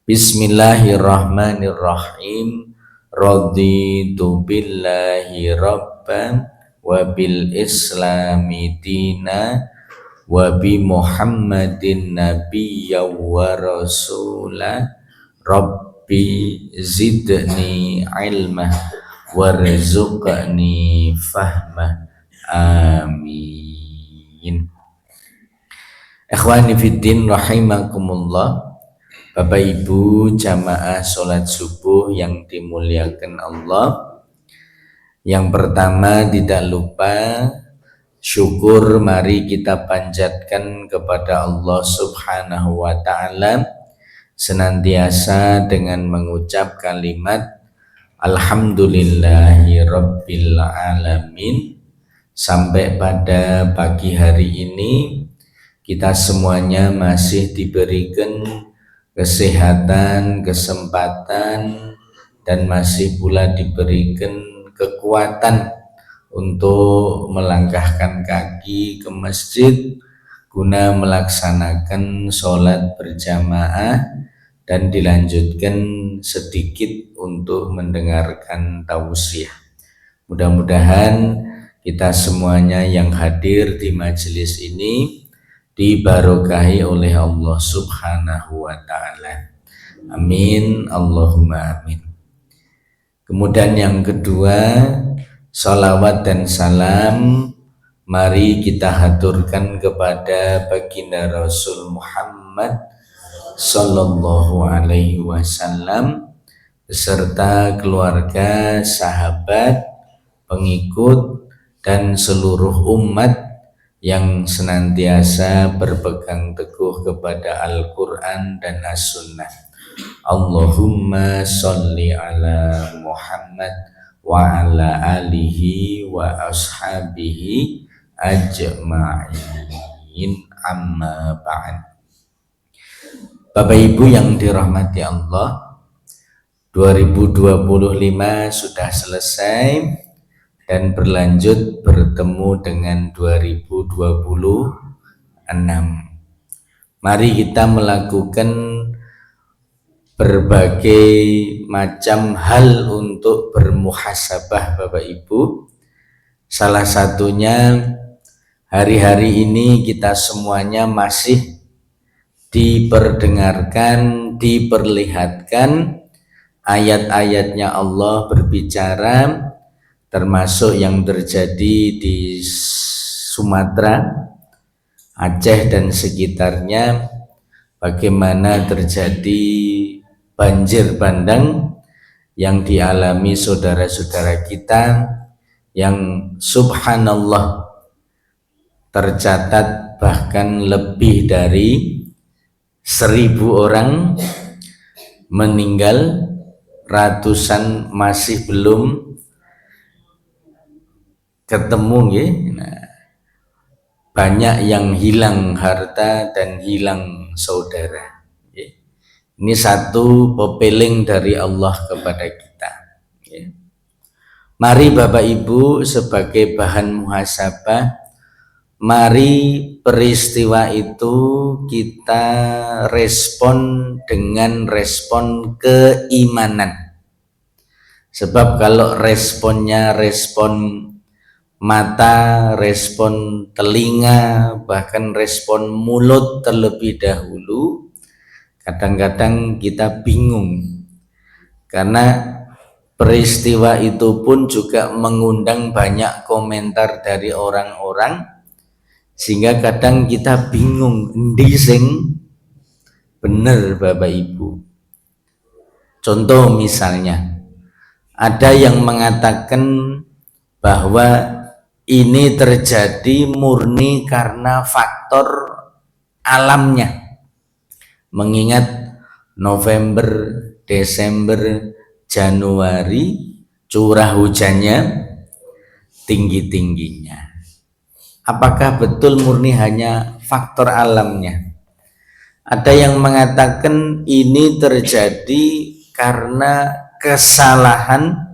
Bismillahirrahmanirrahim. Raditu billahi rabban wa bil islami dina wa bi Muhammadin nabiyya wa rasula. Rabbi zidni ilma warzuqni fahma. Amin. Ikhwani fiddin rahimakumullah. Bapak Ibu jamaah sholat subuh yang dimuliakan Allah. Yang pertama tidak lupa syukur mari kita panjatkan kepada Allah Subhanahu wa ta'ala senantiasa dengan mengucap kalimat Alhamdulillahi Rabbil Alamin. Sampai pada pagi hari ini kita semuanya masih diberikan kesehatan, kesempatan, dan masih pula diberikan kekuatan untuk melangkahkan kaki ke masjid guna melaksanakan sholat berjamaah dan dilanjutkan sedikit untuk mendengarkan tausiah. Mudah-mudahan kita semuanya yang hadir di majelis ini dibarokahi oleh Allah Subhanahu wa ta'ala. Amin, Allahumma amin. Kemudian yang kedua, salawat dan salam mari kita haturkan kepada baginda Rasul Muhammad sallallahu alaihi wasallam beserta keluarga, sahabat, pengikut dan seluruh umat yang senantiasa berpegang teguh kepada Al-Quran dan As-Sunnah. Allahumma sholli ala Muhammad wa ala alihi wa ashabihi ajma'in, amma ba'd. Bapak Ibu yang dirahmati Allah, 2025 sudah selesai dan berlanjut bertemu dengan 2026. Mari kita melakukan berbagai macam hal untuk bermuhasabah Bapak Ibu. Salah satunya hari-hari ini kita semuanya masih diperdengarkan, diperlihatkan ayat-ayatnya Allah berbicara, termasuk yang terjadi di Sumatera, Aceh dan sekitarnya, bagaimana terjadi banjir bandang yang dialami saudara-saudara kita yang subhanallah tercatat bahkan lebih dari 1.000 orang meninggal, ratusan masih belum ketemu ya. Nah, banyak yang hilang harta dan hilang saudara ya. Ini satu pepeling dari Allah kepada kita ya. Mari Bapak Ibu sebagai bahan muhasabah, mari peristiwa itu kita respon dengan respon keimanan. Sebab kalau responnya respon mata, respon telinga, bahkan respon mulut terlebih dahulu, kadang-kadang kita bingung karena peristiwa itu pun juga mengundang banyak komentar dari orang-orang, sehingga kadang kita bingung endi sing bener Bapak Ibu. Contoh misalnya, ada yang mengatakan bahwa ini terjadi murni karena faktor alamnya, mengingat November, Desember, Januari curah hujannya tinggi-tingginya. Apakah betul murni hanya faktor alamnya? Ada yang mengatakan ini terjadi karena kesalahan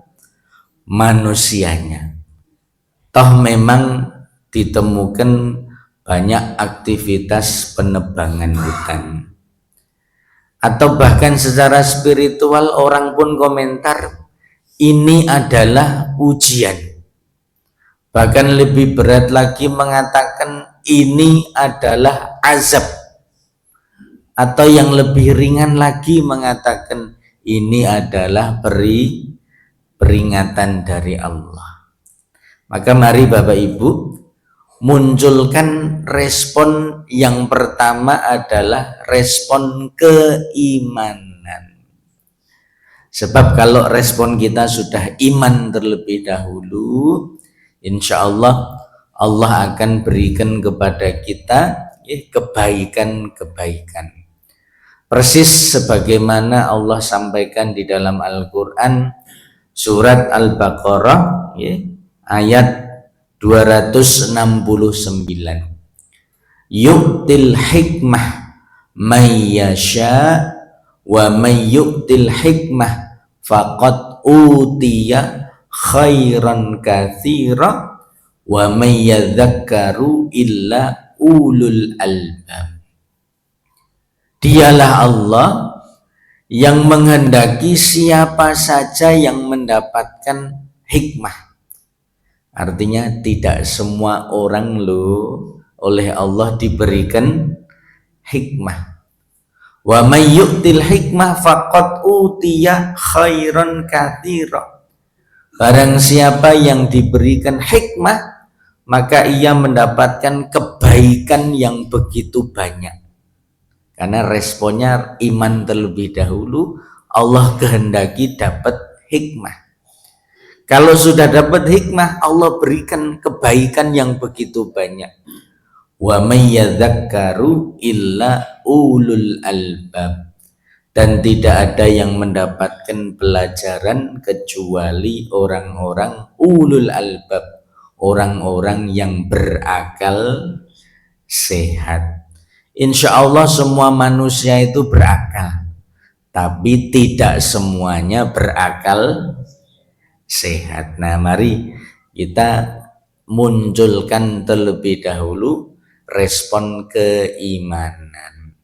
manusianya. Toh memang ditemukan banyak aktivitas penebangan hutan. atau bahkan secara spiritual orang pun komentar ini adalah ujian. Bahkan lebih berat lagi mengatakan ini adalah azab, atau yang lebih ringan lagi mengatakan ini adalah peringatan dari Allah. Maka mari Bapak Ibu munculkan respon yang pertama adalah respon keimanan. Sebab kalau respon kita sudah iman terlebih dahulu, insya Allah Allah akan berikan kepada kita kebaikan-kebaikan. Persis sebagaimana Allah sampaikan di dalam Al-Quran surat Al-Baqarah ayat 269. Yu'til hikmah may yasha wa may yu'til hikmah faqad utiya khairan katsira wa may yadzakkaru illa ulul albab. Dialah Allah yang menghendaki siapa saja yang mendapatkan hikmah. Artinya tidak semua orang oleh Allah diberikan hikmah. Wa may yu'til hikmah faqad utiya khairan katsira. Barang siapa yang diberikan hikmah, maka ia mendapatkan kebaikan yang begitu banyak. Karena responnya iman terlebih dahulu, Allah kehendaki dapat hikmah. Kalau sudah dapat hikmah, Allah berikan kebaikan yang begitu banyak. Wa may yadzakkaru illa ulul albab. Dan tidak ada yang mendapatkan pelajaran kecuali orang-orang ulul albab, orang-orang yang berakal sehat. Insya Allah semua manusia itu berakal, tapi tidak semuanya berakal sehat. Nah, mari kita munculkan terlebih dahulu respon keimanan.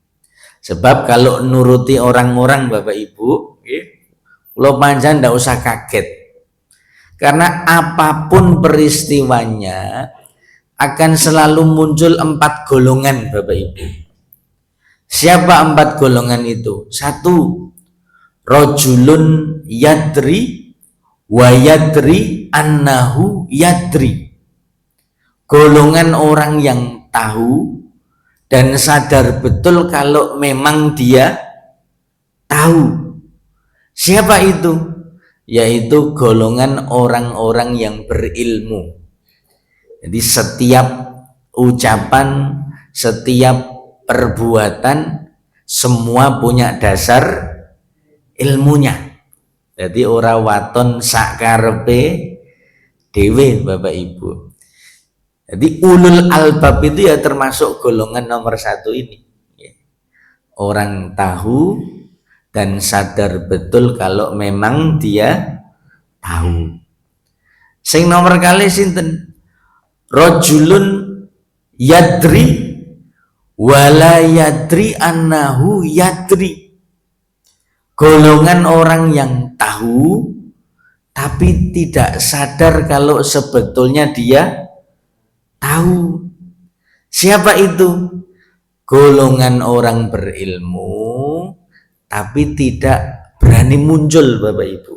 Sebab kalau nuruti orang-orang Bapak Ibu, lo panjang ndak usah kaget. Karena apapun peristiwanya akan selalu muncul 4 golongan Bapak Ibu. Siapa 4 golongan itu? 1, rojulun yadri wa yadri annahu yadri. Golongan orang yang tahu dan sadar betul kalau memang dia tahu. Siapa itu? Yaitu golongan orang-orang yang berilmu. Jadi setiap ucapan, setiap perbuatan semua punya dasar ilmunya. Jadi ora waton sakarepe dhewe Bapak Ibu. Jadi ulul albab itu ya termasuk golongan nomor 1 ini. Orang tahu dan sadar betul kalau memang dia tahu. Sing nomor kali sinten? Rajulun yadri wala yadri annahu yadri. Golongan orang yang tahu tapi tidak sadar kalau sebetulnya dia tahu. Siapa itu? Golongan orang berilmu tapi tidak berani muncul Bapak Ibu.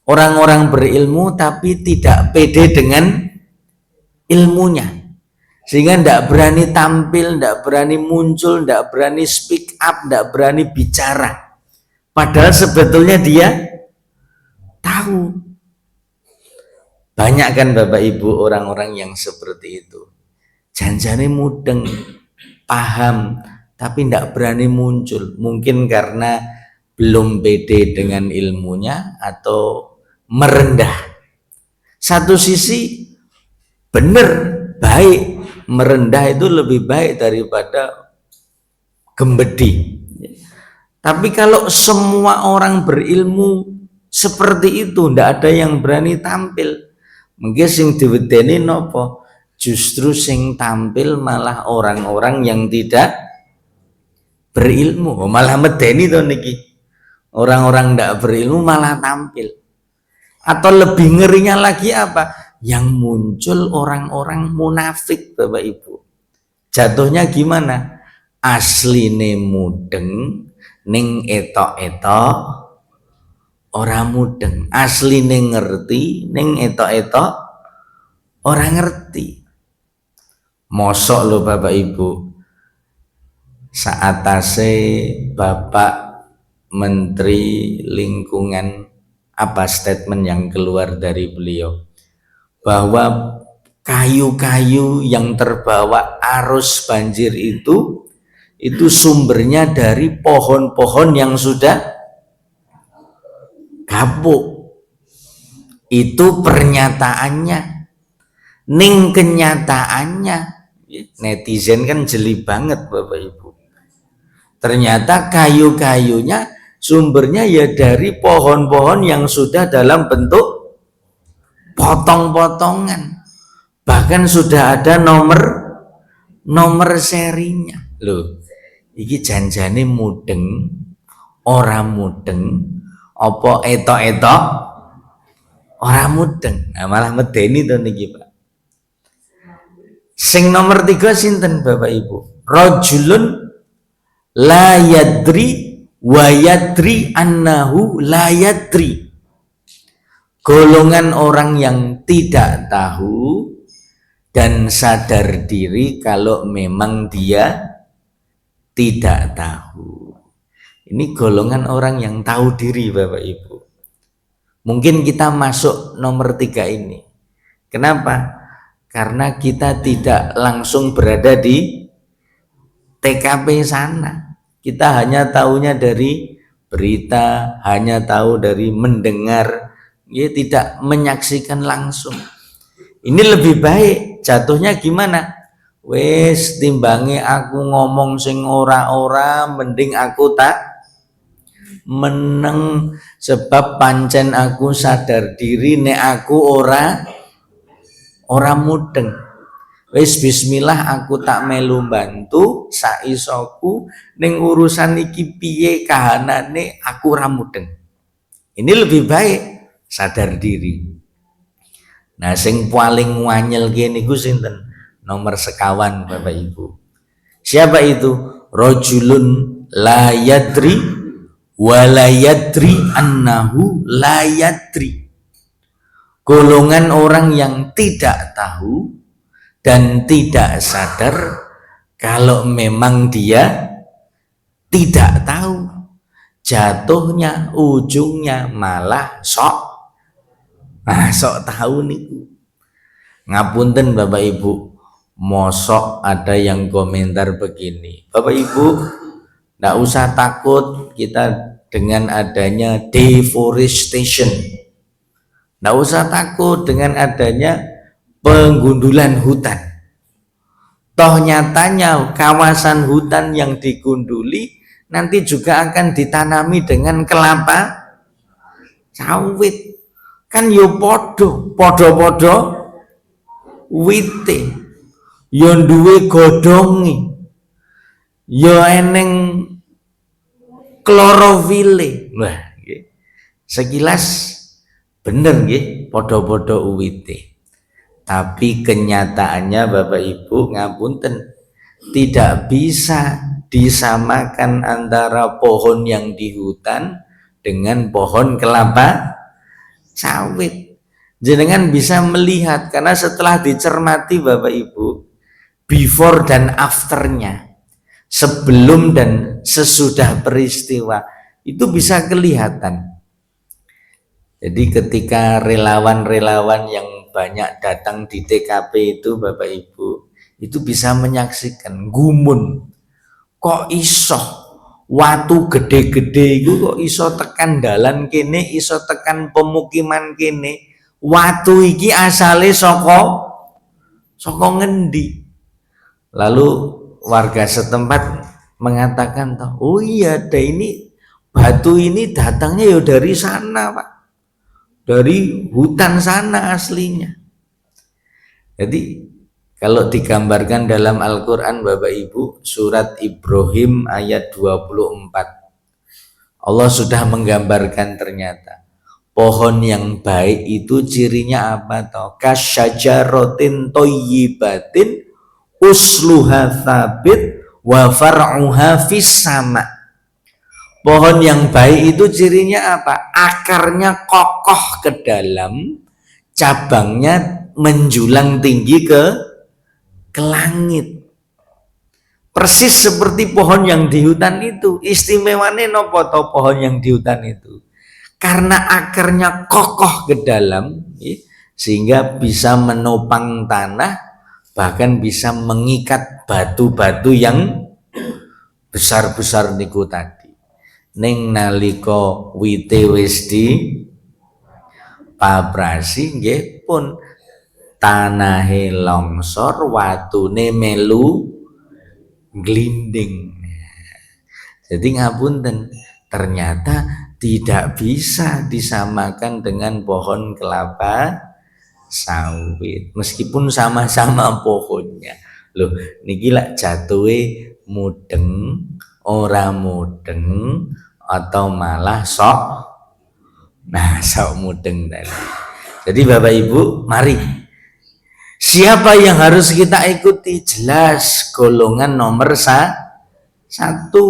Orang-orang berilmu tapi tidak pede dengan ilmunya, sehingga tidak berani tampil, tidak berani muncul, tidak berani speak up, tidak berani bicara, padahal sebetulnya dia tahu. Banyak kan Bapak Ibu orang-orang yang seperti itu, janjane mudeng, paham, tapi tidak berani muncul, mungkin karena belum pede dengan ilmunya atau merendah. Satu sisi benar, baik, merendah itu lebih baik daripada gembedi. Tapi kalau semua orang berilmu seperti itu, tidak ada yang berani tampil, mungkin sing diwedeni nopo? Justru sing tampil malah orang-orang yang tidak berilmu. Oh, malah medeni to niki. Orang-orang ndak berilmu malah tampil. Atau lebih ngerinya lagi apa? Yang muncul orang-orang munafik, Bapak Ibu. Jatuhnya gimana? Asline mudeng ning etok-etok ora mudeng. Asline ngerti ning etok-etok ora ngerti. Mosok lho Bapak Ibu, saatase Bapak Menteri Lingkungan, apa statement yang keluar dari beliau bahwa kayu-kayu yang terbawa arus banjir itu sumbernya dari pohon-pohon yang sudah kapuk. Itu pernyataannya. Ning kenyataannya, netizen kan jeli banget Bapak Ibu. Ternyata kayu-kayunya sumbernya ya dari pohon-pohon yang sudah dalam bentuk potong-potongan. Bahkan sudah ada nomor serinya. Loh, iki janjane mudeng, ora mudeng, apa etok-etok ora mudeng. Nah, malah medeni to niki, Pak. Sing nomor 3 sinten Bapak Ibu? Rajulun la yadri wa yadri annahu la yadri. Golongan orang yang tidak tahu dan sadar diri kalau memang dia tidak tahu. Ini golongan orang yang tahu diri Bapak Ibu. Mungkin kita masuk nomor 3 ini. Kenapa? Karena kita tidak langsung berada di TKP sana. Kita hanya tahunya dari berita, hanya tahu dari mendengar, ya tidak menyaksikan langsung. Ini lebih baik, jatuhnya gimana? Wes timbangi aku ngomong sing ora-ora, mending aku tak meneng, sebab pancen aku sadar diri nek aku ora mudeng. Wis bismillah aku tak melu bantu saisoku ning urusan iki piye kahanane aku ora mudeng. Ini lebih baik sadar diri. Nah, sing paling wanyel kene niku sinten? Nomor sekawan Bapak Ibu. Siapa itu? Rajulun la yadri wa la yadri annahu la yadri. Golongan orang yang tidak tahu dan tidak sadar kalau memang dia tidak tahu. Jatuhnya ujungnya malah sok tahu niku. Ngapunten Bapak Ibu, mosok ada yang komentar begini. Bapak Ibu, nggak usah takut kita dengan adanya deforestation. Nggak usah takut dengan adanya penggundulan hutan. Toh nyatanya kawasan hutan yang digunduli nanti juga akan ditanami dengan kelapa sawit. Kan yo podo wite, yo duwe godhonge, yo eneng klorofile. Wah, nggih. Sekilas bener nggih, podo-podo wite. Tapi kenyataannya Bapak Ibu ngapunten, tidak bisa disamakan antara pohon yang di hutan dengan pohon kelapa sawit. Jenengan bisa melihat karena setelah dicermati Bapak Ibu, before dan afternya, sebelum dan sesudah peristiwa itu bisa kelihatan. Jadi ketika relawan-relawan yang banyak datang di TKP itu Bapak Ibu, itu bisa menyaksikan gumun. Kok iso watu gede-gede itu kok iso tekan dalan kene, iso tekan pemukiman kene. Watu iki asale saka ngendi? Lalu warga setempat mengatakan, oh iya, ini batu ini datangnya ya dari sana Pak, dari hutan sana aslinya. Jadi Kalau digambarkan dalam Al-Quran Bapak Ibu, surat Ibrahim ayat 24, Allah sudah menggambarkan ternyata pohon yang baik itu cirinya apa toh? Kasyajaratin thayyibatin usluha tsabit wa far'uha fis sama. Pohon yang baik itu cirinya apa? Akarnya kokoh ke dalam, cabangnya menjulang tinggi ke langit. Persis seperti pohon yang di hutan itu. Istimewanya nopo to pohon yang di hutan itu? Karena akarnya kokoh ke dalam, sehingga bisa menopang tanah, bahkan bisa mengikat batu-batu yang besar-besar niku tadi. Ning nalika wite wis di pabrasi nggih pun tanahe longsor, watune melu glinding. Jadi ngapunten, ternyata tidak bisa disamakan dengan pohon kelapa sawit meskipun sama-sama pohonnya. Loh niki lak jatuhe mudeng, ora mudeng, atau malah sok mudeng tadi. Jadi Bapak Ibu, mari siapa yang harus kita ikuti? Jelas golongan nomor satu,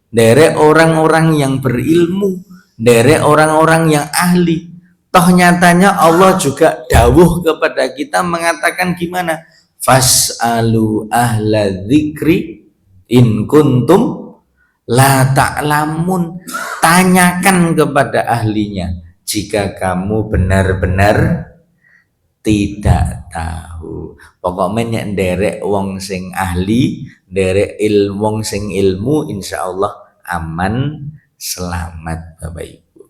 derek orang-orang yang berilmu, derek orang-orang yang ahli. Toh nyatanya Allah juga dawuh kepada kita mengatakan gimana? Fas'alu ahla dzikri in kuntum la ta'lamun. Tanyakan kepada ahlinya jika kamu benar-benar tidak tahu. Pokoknya nderek wong sing ahli, nderek wong sing ilmu, insyaallah aman selamat Bapak Ibu.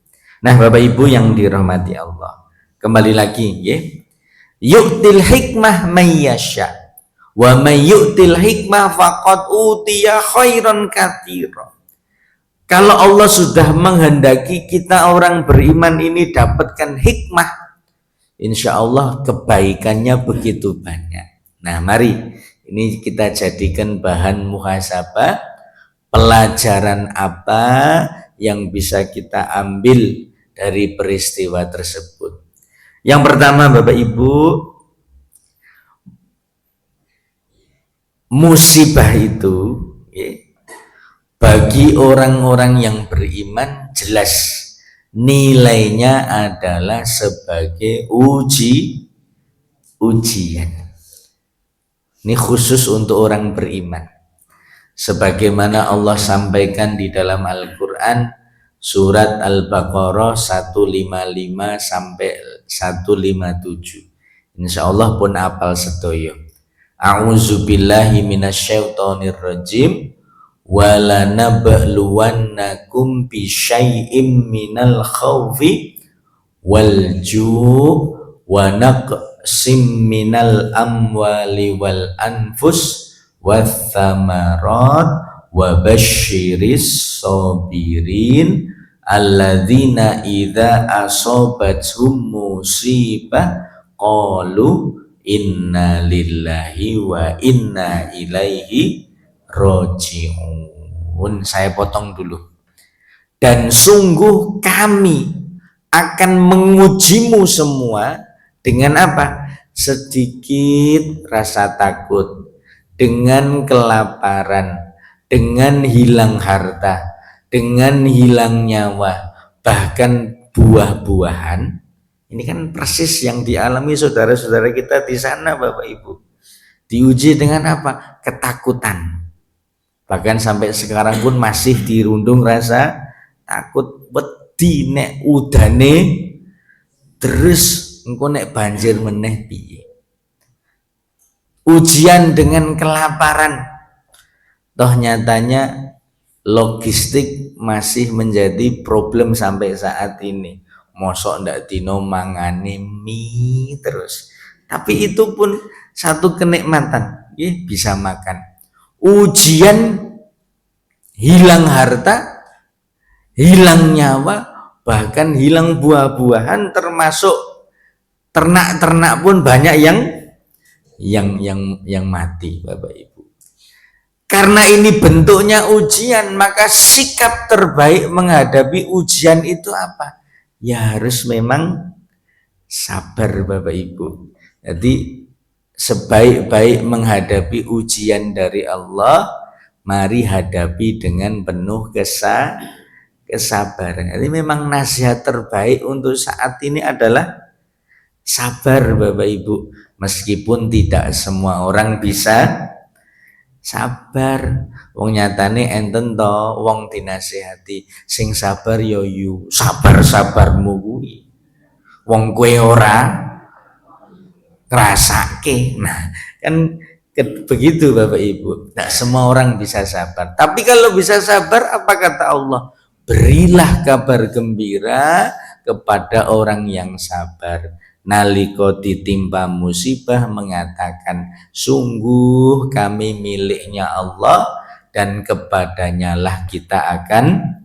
Nah Bapak Ibu yang dirahmati Allah, kembali lagi ya. Yu'til hikmah mayyasha wa may yu'til hikmah faqad utiya khairan katsira. Kalau Allah sudah menghendaki kita orang beriman ini dapatkan hikmah, insya Allah kebaikannya begitu banyak. Nah mari ini kita jadikan bahan muhasabah, pelajaran apa yang bisa kita ambil dari peristiwa tersebut. Yang pertama Bapak Ibu, musibah itu bagi orang-orang yang beriman jelas nilainya adalah sebagai ujian. Ini khusus untuk orang beriman. Sebagaimana Allah sampaikan di dalam Al-Quran surat Al-Baqarah 155 sampai 157. Insya Allah pun apal sedoyo. A'udzubillahi minasyaitonirrajim. Wala nabluwannakum bisyai'im minal khawfi wal ju' wa naqsim minal amwali wal anfus wath thamarat wa basyiris sabirin alladzina idza asabathum musibah qalu inna lillahi wa inna ilaihi roji'un. Saya potong dulu. Dan sungguh kami akan mengujimu semua dengan apa? Sedikit rasa takut, dengan kelaparan, dengan hilang harta, dengan hilang nyawa, bahkan buah-buahan. Ini kan persis yang dialami saudara-saudara kita di sana Bapak Ibu. Diuji dengan apa? Ketakutan. Bahkan sampai sekarang pun masih dirundung rasa takut, wedi nek udane terus engko nek banjir meneh piye. Ujian dengan kelaparan. Toh nyatanya logistik masih menjadi problem sampai saat ini. Mosok ndak dino mangane mie terus. Tapi itu pun satu kenikmatan, bisa makan. Ujian hilang harta, hilang nyawa, bahkan hilang buah-buahan, termasuk ternak-ternak pun banyak yang yang mati, Bapak Ibu. Karena ini bentuknya ujian, maka sikap terbaik menghadapi ujian itu apa? Ya harus memang sabar, Bapak Ibu. Jadi sebaik-baik menghadapi ujian dari Allah, mari hadapi dengan penuh kesabaran. Jadi memang nasihat terbaik untuk saat ini adalah sabar, Bapak Ibu. Meskipun tidak semua orang bisa sabar. Wong nyatane enten to wong dinasihati sing sabar yo yu sabar-sabarmu kuwi. Wong kowe ora ngrasake. Nah, kan begitu Bapak Ibu. Tidak semua orang bisa sabar. Tapi kalau bisa sabar, apa kata Allah? Berilah kabar gembira kepada orang yang sabar. Naliko ditimpa musibah mengatakan, sungguh kami miliknya Allah dan kepadanya lah kita akan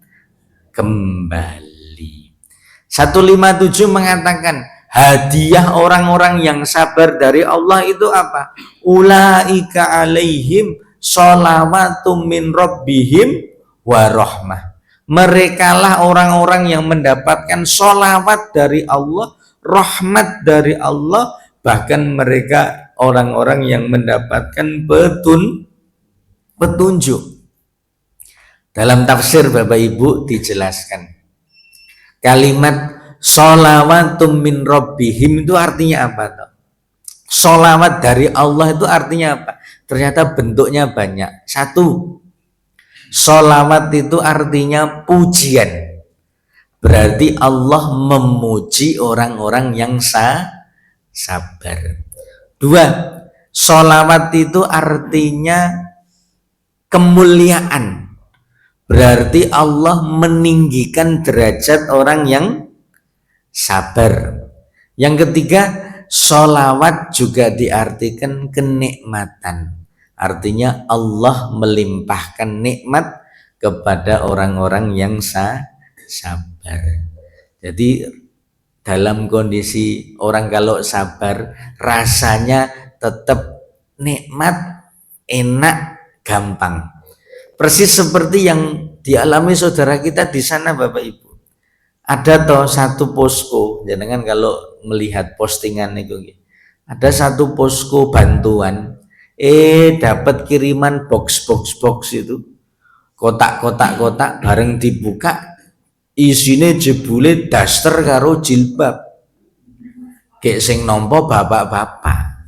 kembali. 157 mengatakan, hadiah orang-orang yang sabar dari Allah itu apa? Ulaika alaihim sholawatum min rabbihim wa rahmah. Merekalah orang-orang yang mendapatkan sholawat dari Allah, rahmat dari Allah, bahkan mereka orang-orang yang mendapatkan petunjuk. Dalam tafsir Bapak Ibu dijelaskan kalimat sholawatum min rabbihim itu artinya apa toh? Sholawat dari Allah itu artinya apa? Ternyata bentuknya banyak. Satu, sholawat itu artinya pujian. Berarti Allah memuji orang-orang yang sabar. Dua, sholawat itu artinya kemuliaan. Berarti Allah meninggikan derajat orang yang sabar. Yang ketiga, sholawat juga diartikan kenikmatan. Artinya Allah melimpahkan nikmat kepada orang-orang yang sabar. Jadi dalam kondisi orang kalau sabar, rasanya tetap nikmat, enak, gampang. Persis seperti yang dialami saudara kita di sana Bapak Ibu. Ada toh satu posko, jangan kalau melihat postingan itu, ada satu posko bantuan, dapat kiriman box itu, kotak bareng dibuka, isinya jebule daster karo jilbab, kayak sing nompo bapak-bapak.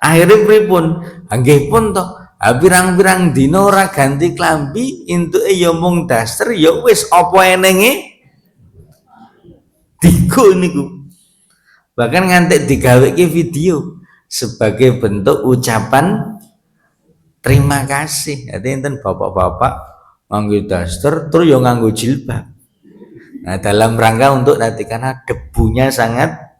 Akhirnya pripun, anggih pun toh, pirang-pirang dina ora ganti klambi, entuke ya mung daster, ya wis apa enenge digo niku. Bahkan ngantek digaweke video sebagai bentuk ucapan terima kasih. Jadi enten bapak-bapak nganggo daster terus ya nganggo jilbab. Nah, dalam rangka untuk nanti karena debunya sangat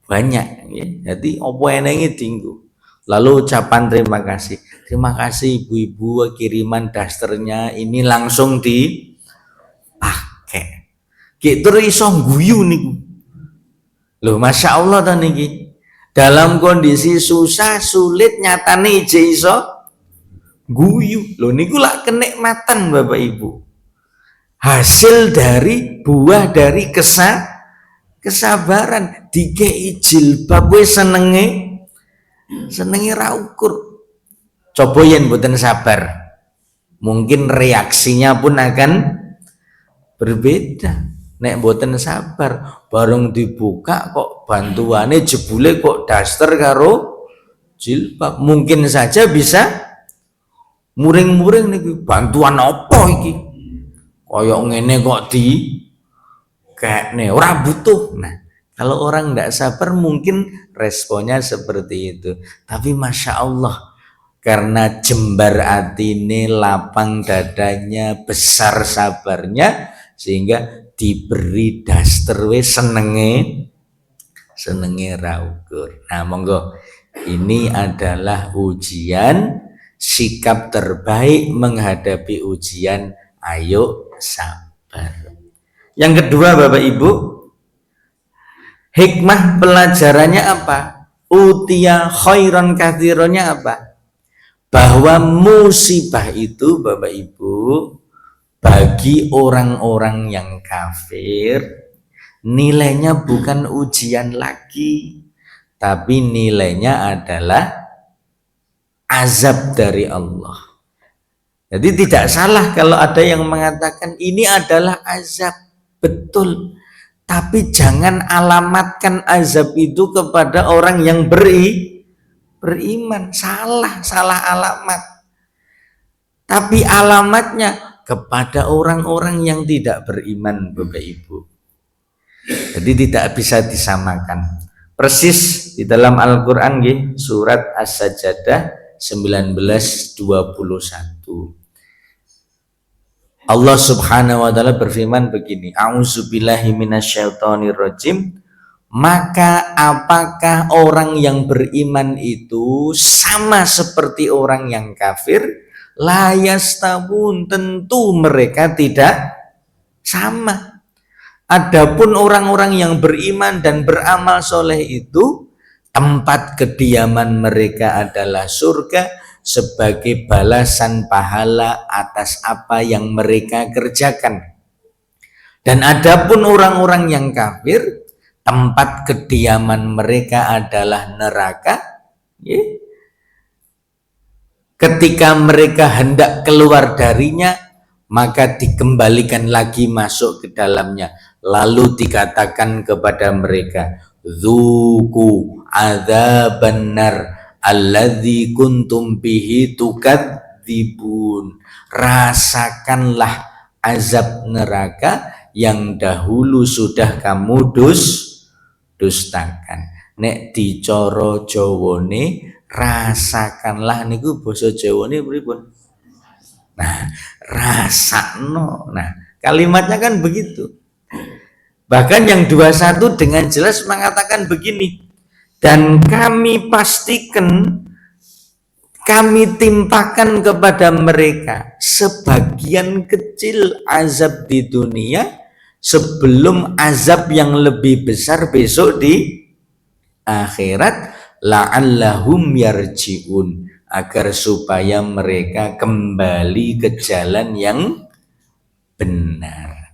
banyak ya. Jadi apa enenge dienggo. Lalu ucapan terima kasih. Terima kasih ibu-ibu kiriman dasternya ini langsung dipakai. Gitu iso guyu niku. Loh, Masya Allah ta niki. Dalam kondisi susah sulit nyatane iso guyu. Loh niku lak kenikmatan Bapak Ibu. Hasil dari buah dari kesabaran. Dikei jilbab wis senenge ra ukur. Coba yen mboten sabar, mungkin reaksinya pun akan berbeda. Nek mboten sabar, bareng dibuka kok bantuane jebule kok daster karo jilbab, mungkin saja bisa muring-muring niki, bantuan apa iki? Koyok ngene kok kayaknya ora butuh. Nah, kalau orang tidak sabar mungkin responnya seperti itu. Tapi Masya Allah, karena jembar atine, lapang dadanya, besar sabarnya, sehingga diberi daster wis senenge ra ukur. Nah, monggo, ini adalah ujian, sikap terbaik menghadapi ujian, ayo sabar. Yang kedua Bapak Ibu, hikmah pelajarannya apa? utia khairan katsirannya apa? Bahwa musibah itu Bapak Ibu bagi orang-orang yang kafir nilainya bukan ujian lagi, tapi nilainya adalah azab dari Allah. Jadi tidak salah kalau ada yang mengatakan ini adalah azab, betul. Tapi jangan alamatkan azab itu kepada orang yang beriman. Salah alamat. Tapi alamatnya kepada orang-orang yang tidak beriman, Bapak Ibu. Jadi tidak bisa disamakan. Persis di dalam Al-Qur'an surat As-Sajdah 19:21. Allah Subhanahu wa taala berfirman begini, A'udzubillahi minasyaitonirrajim. Maka apakah orang yang beriman itu sama seperti orang yang kafir? La yastawun, tentu mereka tidak sama. Adapun orang-orang yang beriman dan beramal soleh itu tempat kediaman mereka adalah surga sebagai balasan pahala atas apa yang mereka kerjakan. Dan adapun orang-orang yang kafir, tempat kediaman mereka adalah neraka. Ketika mereka hendak keluar darinya, maka dikembalikan lagi masuk ke dalamnya. Lalu dikatakan kepada mereka, Dzuku adzaban nar alladzi kuntum bihi tukadzibun. Rasakanlah azab neraka yang dahulu sudah kamu dustakan. Nek dicoro Jawane rasakanlah niku basa Jawane pripun? Nah, rasakno. Nah, kalimatnya kan begitu. Bahkan yang 21 dengan jelas mengatakan begini, dan kami pastikan, kami timpakan kepada mereka sebagian kecil azab di dunia sebelum azab yang lebih besar besok di akhirat, la'allahum yarji'un, agar supaya mereka kembali ke jalan yang benar.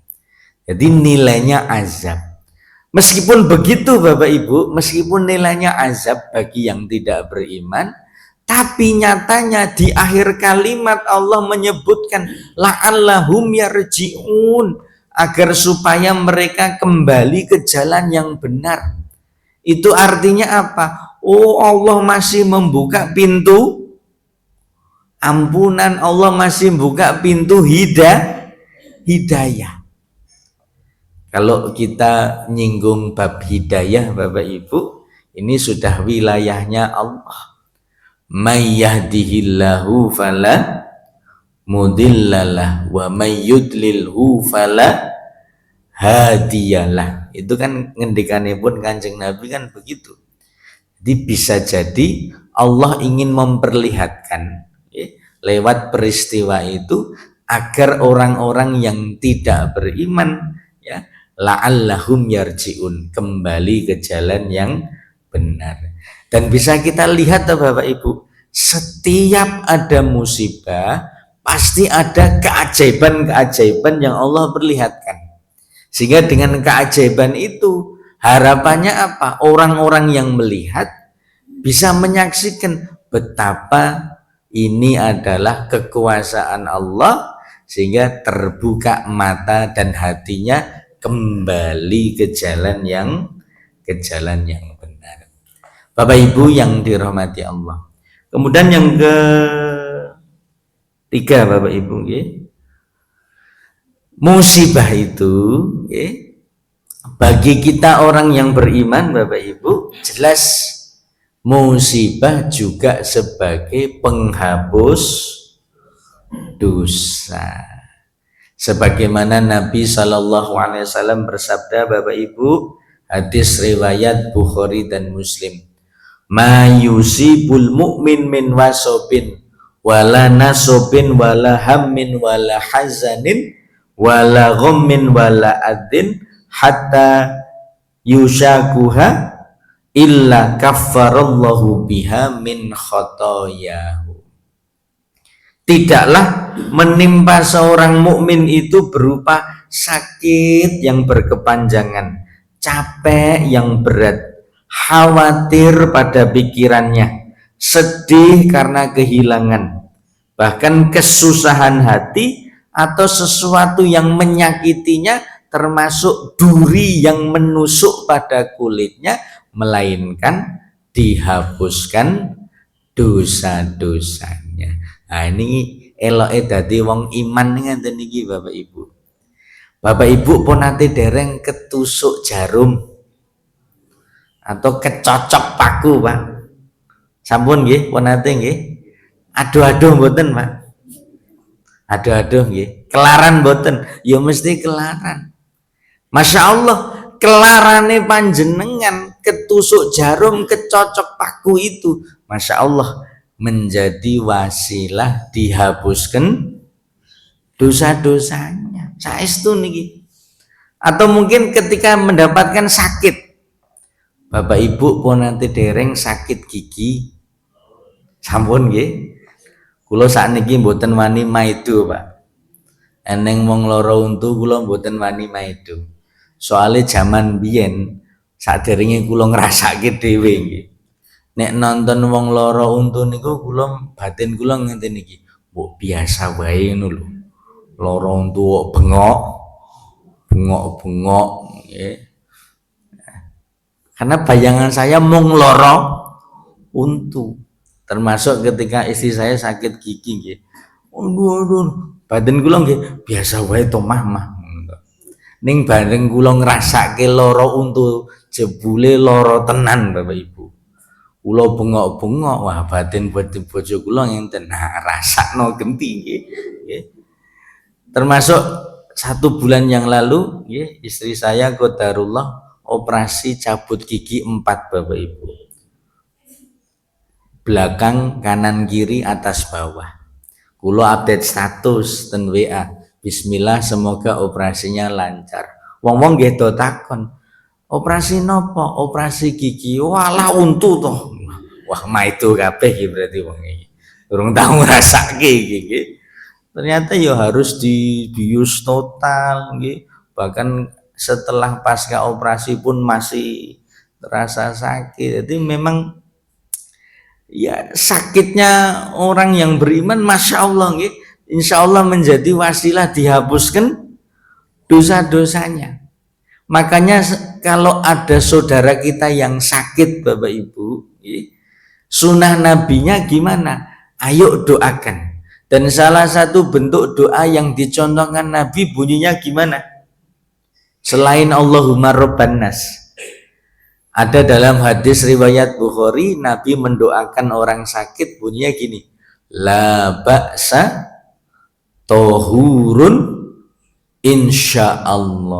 Jadi nilainya azab. Meskipun begitu Bapak Ibu, meskipun nilainya azab bagi yang tidak beriman, tapi nyatanya di akhir kalimat Allah menyebutkan la'allahum yarji'un, agar supaya mereka kembali ke jalan yang benar. Itu artinya apa? Oh, Allah masih membuka pintu ampunan, Allah masih membuka pintu hidayah. Kalau kita nyinggung bab hidayah Bapak Ibu, ini sudah wilayahnya Allah. May yahdihillahu fala mudhillalah wa may yudlilhu fala hadiyalah. Itu kan ngendikane pun Kanjeng Nabi kan begitu. Jadi bisa jadi Allah ingin memperlihatkan lewat peristiwa itu agar orang-orang yang tidak beriman la'allahum yarji'un, kembali ke jalan yang benar. Dan bisa kita lihat Bapak Ibu, setiap ada musibah pasti ada keajaiban-keajaiban yang Allah perlihatkan. Sehingga dengan keajaiban itu harapannya apa? Orang-orang yang melihat bisa menyaksikan betapa ini adalah kekuasaan Allah, sehingga terbuka mata dan hatinya kembali ke jalan yang benar. Bapak Ibu yang dirahmati Allah. Kemudian yang ketiga Bapak Ibu, musibah itu bagi kita orang yang beriman Bapak Ibu, jelas musibah juga sebagai penghapus dosa. Sebagaimana Nabi SAW bersabda Bapak Ibu, hadis riwayat Bukhari dan Muslim, ma yusibul mu'min min wasobin wala nasobin wala hammin wala hazanin wala ghammin wala adin hatta yushakuha illa kaffarallahu biha min khotoyahu. Tidaklah menimpa seorang mukmin itu berupa sakit yang berkepanjangan, capek yang berat, khawatir pada pikirannya, sedih karena kehilangan, bahkan kesusahan hati atau sesuatu yang menyakitinya, termasuk duri yang menusuk pada kulitnya, melainkan dihapuskan dosa-dosanya. Nah, ini eloke dadi wong iman ngenten iki Bapak Ibu. Bapak Ibu pun nate dereng ketusuk jarum atau kecocok paku, Pak. Sampun nggih, pun nate nggih. Aduh-aduh mboten, Pak. Aduh-aduh nggih. Kelaran mboten? Ya mesti kelaran. Masya Allah, kelarane panjenengan ketusuk jarum, kecocok paku itu, Masya Allah, menjadi wasilah dihapuskan dosa-dosanya. Saestu niki. Atau mungkin ketika mendapatkan sakit, Bapak Ibu pun nanti dereng sakit gigi, sampun nggih. Kula sakniki mboten wani maido, Pak. Eneng wong loro untu kula mboten wani maido. Soale zaman biyen saderenge kula ngrasake dhewe nggih. Nek nonton wong loro untu niku kula batin kula ngenten iki. Mbok biasa wae ngono lho. Loro untu kok bengok nggih. Karena bayangan saya mung loro untu. Termasuk ketika istri saya sakit gigi nggih. Aduh. Batin kula nggih biasa wae to mah. Ning bareng kula ngrasake loro untu, jebule loro tenan Bapak Ibu. Kula bengok-bengok, wah batin bojo kula ngenten, nah rasakno genti nggih. Termasuk 1 bulan yang lalu nggih, istri saya qadarullah operasi cabut gigi 4 Bapak Ibu. Belakang, kanan, kiri, atas, bawah. Kula update status ten WA. Bismillah, semoga operasinya lancar. Wong-wong nggih do takon, operasi nopo? Operasi gigi. Walah untu toh. Wah, maido kabeh iki berarti wong iki. Durung tau ngrasake iki. Ternyata ya harus dibius total nggih. Bahkan setelah pasca operasi pun masih terasa sakit. Jadi memang ya sakitnya orang yang beriman, Masya Allah nggih, insya Allah menjadi wasilah dihapuskan dosa-dosanya. Makanya kalau ada saudara kita yang sakit Bapak Ibu, sunnah nabinya gimana? Ayo doakan. Dan salah satu bentuk doa yang dicontohkan Nabi bunyinya gimana? Selain Allahumma Rabban Nas, ada dalam hadis riwayat Bukhari, Nabi mendoakan orang sakit bunyinya gini, la ba'sa tohurun insyaallah.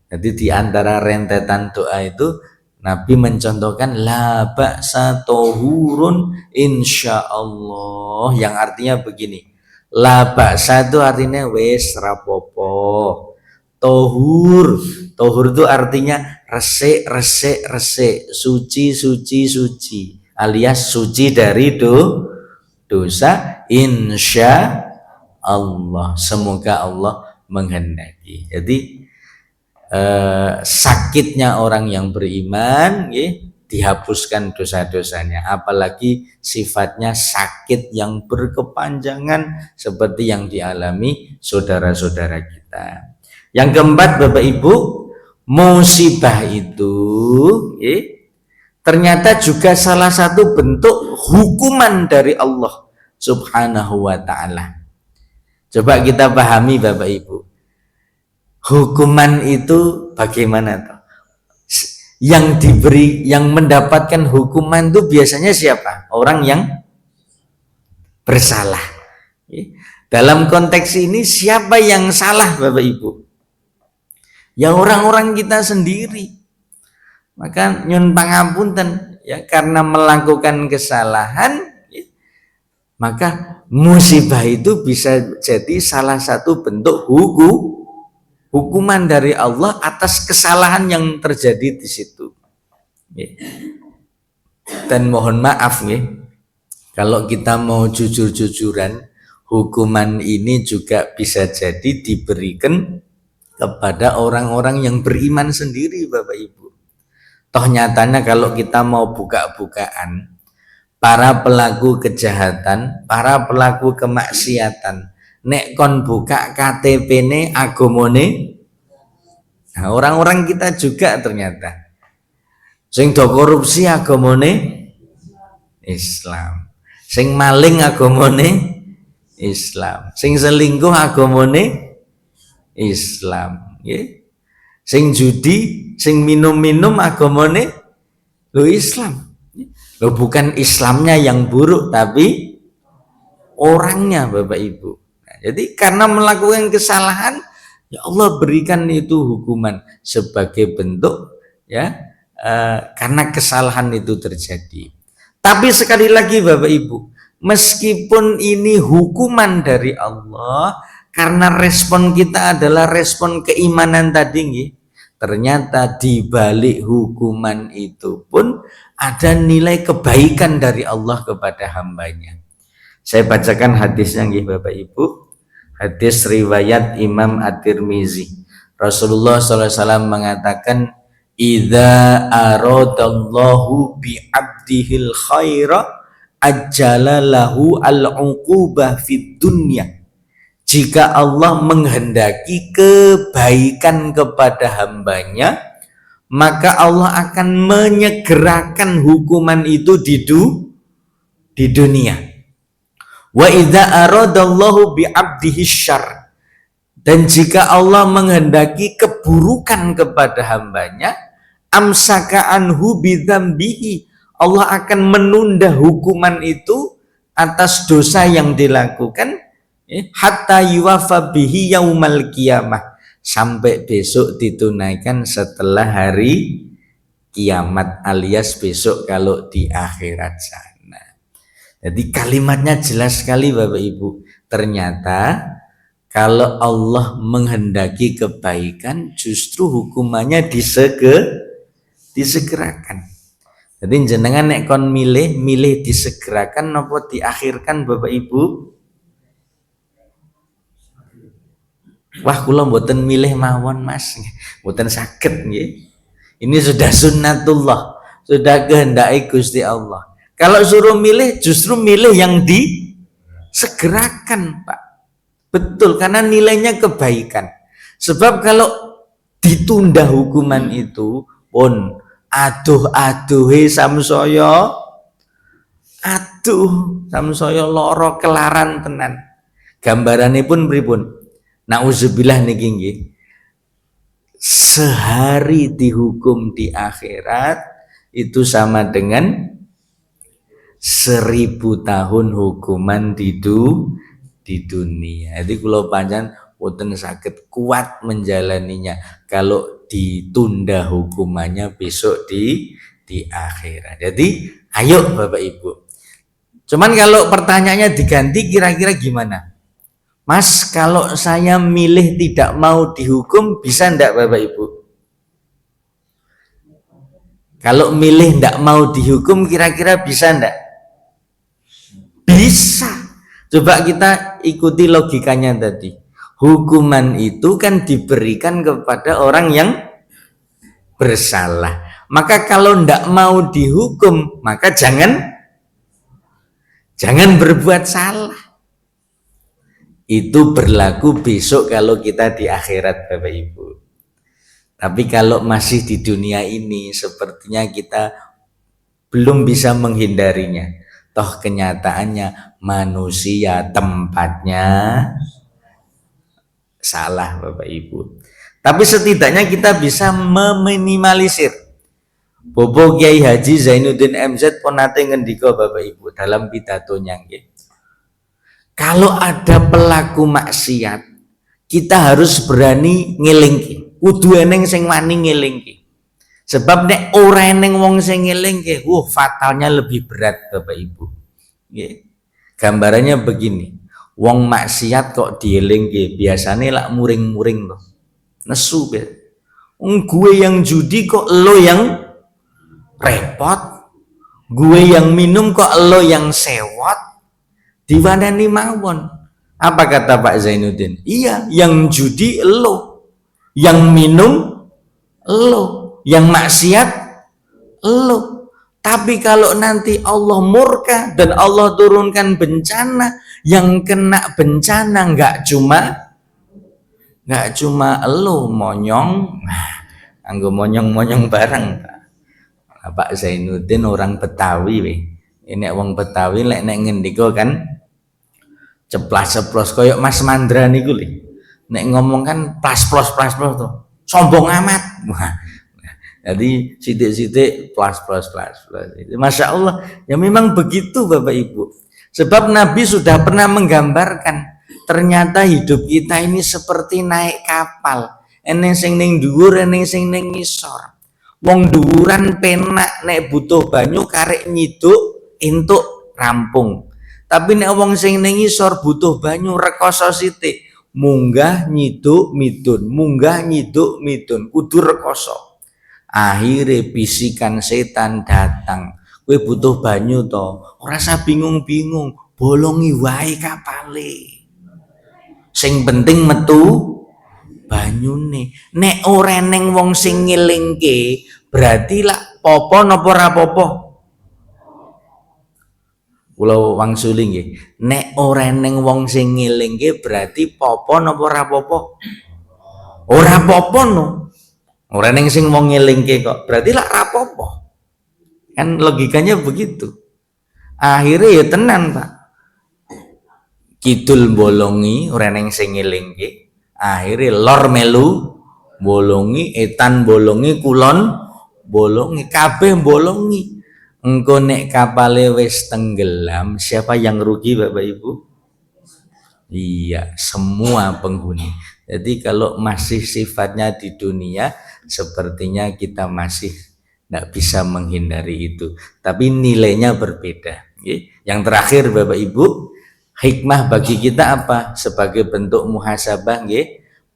Jadi di antara rentetan doa itu Nabi mencontohkan la ba'sa tohurun insyaallah, yang artinya begini, la ba'sa itu artinya wes rapopo, tohur itu artinya resik, suci alias suci dari dosa, insya Allah, semoga Allah menghendaki. Jadi sakitnya orang yang beriman dihapuskan dosa-dosanya, apalagi sifatnya sakit yang berkepanjangan seperti yang dialami saudara-saudara kita. Yang keempat Bapak Ibu, musibah itu ternyata juga salah satu bentuk hukuman dari Allah Subhanahu wa ta'ala. Coba kita pahami Bapak Ibu, hukuman itu bagaimana toh? Yang mendapatkan hukuman itu biasanya siapa? Orang yang bersalah. Dalam konteks ini siapa yang salah Bapak Ibu? Ya orang-orang kita sendiri. Maka nyun pangapunten ya, karena melakukan kesalahan maka musibah itu bisa jadi salah satu bentuk hukuman dari Allah atas kesalahan yang terjadi di situ. Dan mohon maaf nih, kalau kita mau jujur-jujuran, hukuman ini juga bisa jadi diberikan kepada orang-orang yang beriman sendiri, Bapak Ibu. Toh nyatanya kalau kita mau buka-bukaan, para pelaku kejahatan, para pelaku kemaksiatan, nek kon buka KTP-ne agamane, nah, orang-orang kita juga ternyata sing do korupsi agamane Islam, sing maling agamane Islam, sing selingkuh agamane Islam, nggih. Sing judi, sing minum-minum agamane lo Islam. Lo bukan Islamnya yang buruk tapi orangnya, Bapak Ibu. Nah, jadi karena melakukan kesalahan, ya Allah berikan itu hukuman sebagai bentuk ya karena kesalahan itu terjadi. Tapi sekali lagi Bapak Ibu, meskipun ini hukuman dari Allah, karena respon kita adalah respon keimanan tadi, ternyata di balik hukuman itu pun ada nilai kebaikan dari Allah kepada hambanya. Saya bacakan hadisnya Bapak Ibu. Hadis riwayat Imam At-Tirmizi. Rasulullah SAW mengatakan, idza aradallahu bi abdihil khaira ajjala lahu al-uqubah fid dunya. Jika Allah menghendaki kebaikan kepada hambanya, maka Allah akan menyegerakan hukuman itu di dunia. Wa idza aradallahu bi abdihi syarr, dan jika Allah menghendaki keburukan kepada hambanya, amsaka anhu bidzambihi, Allah akan menunda hukuman itu atas dosa yang dilakukan, hatta yuwafa bihi yaumal qiyamah, sampai besok ditunaikan setelah hari kiamat, alias besok kalau di akhirat sana. Jadi kalimatnya jelas sekali Bapak Ibu. Ternyata kalau Allah menghendaki kebaikan, justru hukumannya disegerakan. Jadi jenengan nek kon milih disegerakan nopo diakhirkan Bapak Ibu? Wah, kula mboten milih mawon Mas, mboten saged nggih. Ini sudah sunnatullah, sudah kehendaki Gusti Allah. Kalau suruh milih, justru milih yang disegerakan, Pak. Betul, karena nilainya kebaikan. Sebab kalau ditunda hukuman itu pun aduh samsoyo, loro kelaran tenan. Gambarane pun pripun? Nauzubillah niki nggih. Sehari dihukum di akhirat itu sama dengan 1000 tahun hukuman di dunia. Jadi kalau panjang boten sakit kuat menjalaninya kalau ditunda hukumannya besok di akhirat. Jadi ayo Bapak Ibu. Cuman kalau pertanyaannya diganti, kira-kira gimana? Mas, kalau saya milih tidak mau dihukum, bisa enggak Bapak Ibu? Kalau milih enggak mau dihukum, kira-kira bisa enggak? Bisa. Coba kita ikuti logikanya tadi. Hukuman itu kan diberikan kepada orang yang bersalah. Maka kalau enggak mau dihukum, maka jangan berbuat salah. Itu berlaku besok kalau kita di akhirat Bapak Ibu. Tapi kalau masih di dunia ini, sepertinya kita belum bisa menghindarinya. Toh kenyataannya manusia tempatnya salah Bapak Ibu. Tapi setidaknya kita bisa meminimalisir. Bobo Kiai Haji Zainuddin MZ ponate ngendika Bapak Ibu dalam pidatonya nggih. Kalau ada pelaku maksiat, kita harus berani ngelingke. Kudu eneng sing wani ngelingke. Sebab nek ora eneng wong sing ngelingke, fatalnya lebih berat Bapak Ibu. Nggih. Gambarannya begini. Wong maksiat kok dielingke, biasane lak muring-muring loh. Nesu be. Gue yang judi kok lo yang repot. Gue yang minum kok lo yang sewot, diwanani mawon. Apa kata Pak Zainuddin? Iya, yang judi lo, yang minum lo, yang maksiat lo. Tapi kalau nanti Allah murka dan Allah turunkan bencana, yang kena bencana nggak cuma lo monyong, anggo monyong-monyong bareng. Pak Zainuddin orang Betawi weh. Ini wong Betawi lek nek ngendika kan ceplas-ceplos koyok Mas Mandra niku lho. Nek ngomong kan plas-plos tuh. Sombong amat. Jadi sidik-sidik plas. Masya Allah, ya memang begitu Bapak Ibu. Sebab Nabi sudah pernah menggambarkan ternyata hidup kita ini seperti naik kapal. Eneng sing ning dhuwur, eneng sing ning ngisor. Wong dhuwuran penak nek butuh banyu karek nyiduk entuk rampung. Tapi nek wong sing ning ngisor butuh banyu rekoso sithik, munggah nyiduk midun, munggah nyiduk midun, kudu rekoso. Akhire bisikan setan datang. Kowe butuh banyu to, ora usah bingung-bingung, bolongi wae kapale. Sing penting metu banyune. Nek ora neng wong sing ngelingke, berarti lah popo napa ora popo? Kula wangsuli nggih. Nek ora neng wong sing ngelingke berarti popo napa ora popo? Ora popo no. Ora neng sing wong ngelingke kok. Berarti lah ora popo. Kan logikanya begitu. Akhirnya ya tenan, Pak. Kidul bolongi ora neng sing ngelingke. Akhirnya lor melu bolongi, etan bolongi, kulon bolongi, kabeh bolongi. Engko nek kapale wis tenggelam, siapa yang rugi Bapak Ibu? Iya, semua penghuni. Jadi kalau masih sifatnya di dunia, sepertinya kita masih tidak bisa menghindari itu. Tapi nilainya berbeda. Yang terakhir Bapak Ibu, hikmah bagi kita apa? Sebagai bentuk muhasabah,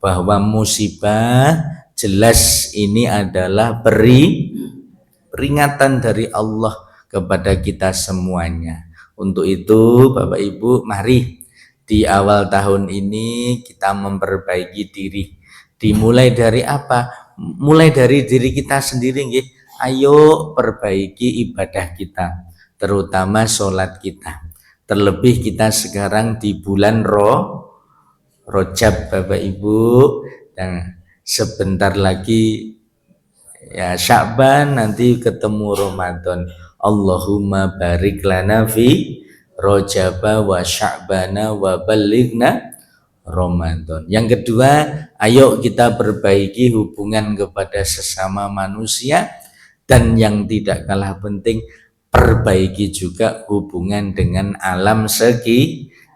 bahwa musibah jelas ini adalah peringatan dari Allah kepada kita semuanya. Untuk itu Bapak Ibu, mari di awal tahun ini kita memperbaiki diri. Dimulai dari apa? Mulai dari diri kita sendiri, ayo perbaiki ibadah kita, terutama sholat kita. Terlebih kita sekarang di bulan Rajab Bapak Ibu, dan sebentar lagi ya Sya'ban, nanti ketemu Ramadan. Allahumma barik lana fi Rajaba wa Sya'bana wa balighna Ramadan. Yang kedua, ayo kita perbaiki hubungan kepada sesama manusia, dan yang tidak kalah penting, perbaiki juga hubungan dengan alam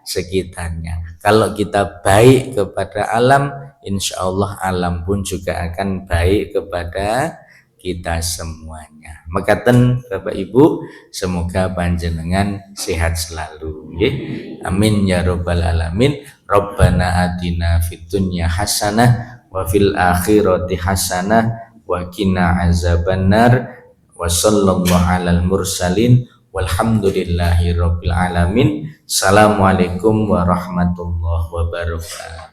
sekitarnya. Kalau kita baik kepada alam, insya Allah alam pun juga akan baik kepada kita semuanya. Mekaten Bapak Ibu, semoga panjenengan sehat selalu. Amin ya robbal alamin. Rabbana atina fid dunya hasanah wa fil akhirati hasanah wa qina azabannar. Wa sallallahu alal mursalin walhamdulillahi rabbil alamin. Assalamualaikum warahmatullahi wabarakatuh.